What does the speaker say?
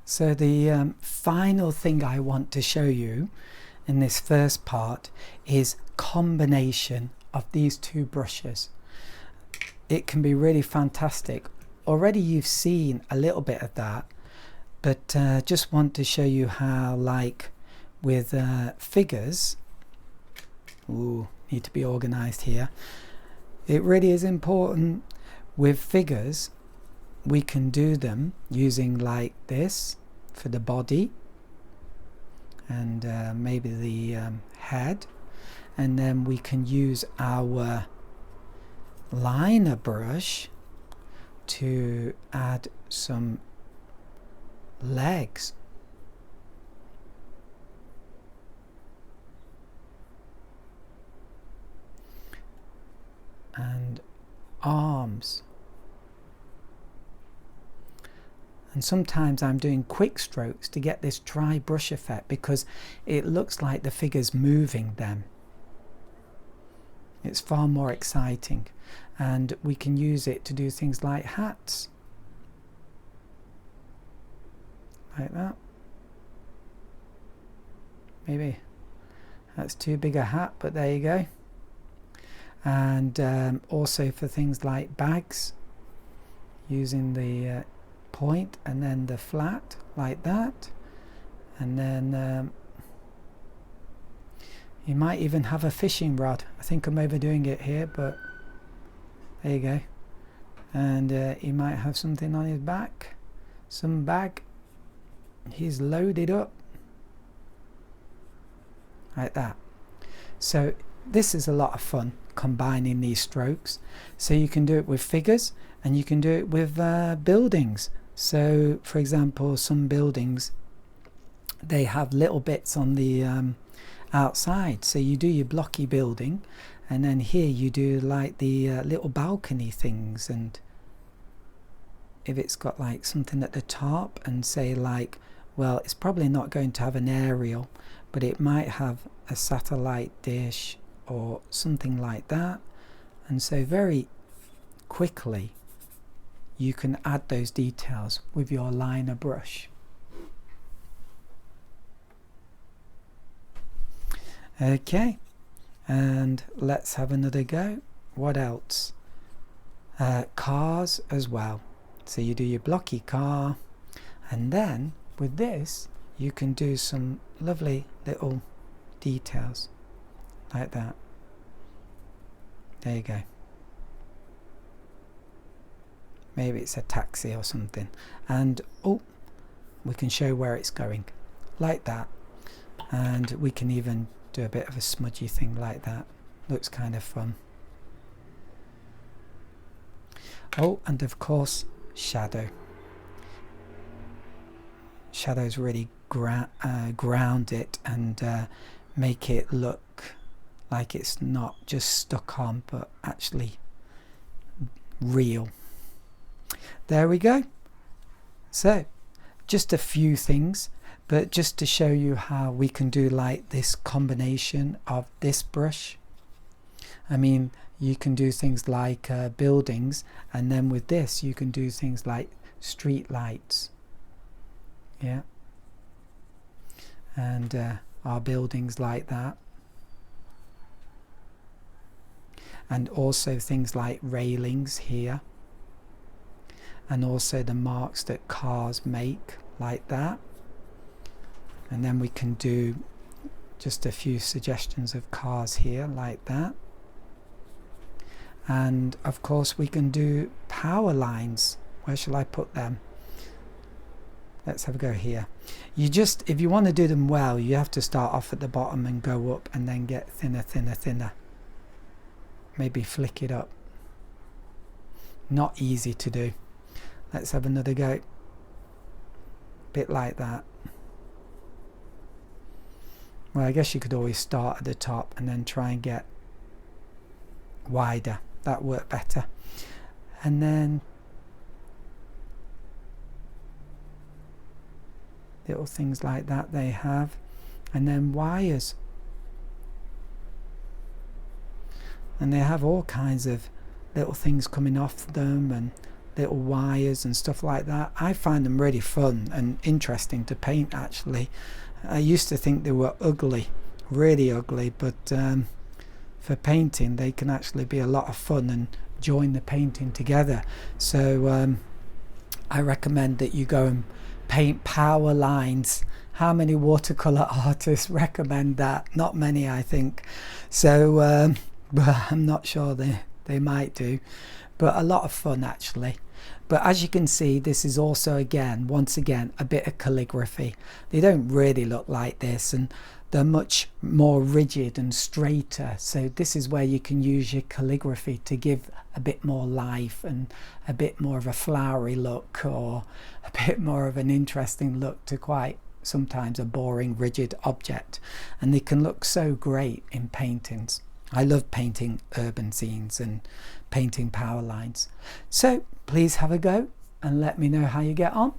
So the final thing I want to show you in this first part is combination of these two brushes. It can be really fantastic. Already you've seen a little bit of that, but just want to show you how, like with figures, need to be organized here. It really is important with figures. We can do them using like this for the body and maybe the head, and then we can use our liner brush to add some legs. And arms. And sometimes I'm doing quick strokes to get this dry brush effect because it looks like the figure's moving them. It's far more exciting, and we can use it to do things like hats. Like that. Maybe that's too big a hat, but there you go. And also for things like bags, using the point and then the flat like that, and then you might even have a fishing rod. I think I'm overdoing it here, but there you go. And he might have something on his back, some bag. He's loaded up like that. So this is a lot of fun, combining these strokes. So you can do it with figures and you can do it with buildings. So for example, some buildings, they have little bits on the outside, so you do your blocky building, and then here you do like the little balcony things, and if it's got like something at the top, and say like, well, it's probably not going to have an aerial, but it might have a satellite dish or something like that. And so very quickly you can add those details with your liner brush. Okay, and let's have another go. What else? Cars as well. So you do your blocky car, and then with this you can do some lovely little details like that. There you go. Maybe it's a taxi or something, and oh, we can show where it's going like that, and we can even do a bit of a smudgy thing like that. Looks kind of fun. Oh, and of course shadow. Shadows really ground it and make it look like it's not just stuck on, but actually real. There we go. So just a few things, but just to show you how we can do like this combination of this brush. I mean, you can do things like buildings, and then with this you can do things like street lights. Yeah, and our buildings like that, and also things like railings here, and also the marks that cars make like that. And then we can do just a few suggestions of cars here like that. And of course we can do power lines. Where shall I put them? Let's have a go here. You just, if you want to do them well, you have to start off at the bottom and go up and then get thinner, thinner, thinner. Maybe flick it up. Not easy to do. Let's have another go. Bit like that. Well, I guess you could always start at the top and then try and get wider. That worked better. And then little things like that they have. And then wires. And they have all kinds of little things coming off them, and little wires and stuff like that. I find them really fun and interesting to paint actually. I used to think they were ugly, really ugly, but for painting they can actually be a lot of fun and join the painting together. So I recommend that you go and paint power lines. How many watercolor artists recommend that? Not many, I think. So but I'm not sure they might do, but a lot of fun actually. But as you can see, this is also once again a bit of calligraphy. They don't really look like this, and they're much more rigid and straighter. So this is where you can use your calligraphy to give a bit more life and a bit more of a flowery look, or a bit more of an interesting look to quite sometimes a boring rigid object. And they can look so great in paintings. I love painting urban scenes and painting power lines. So please have a go and let me know how you get on.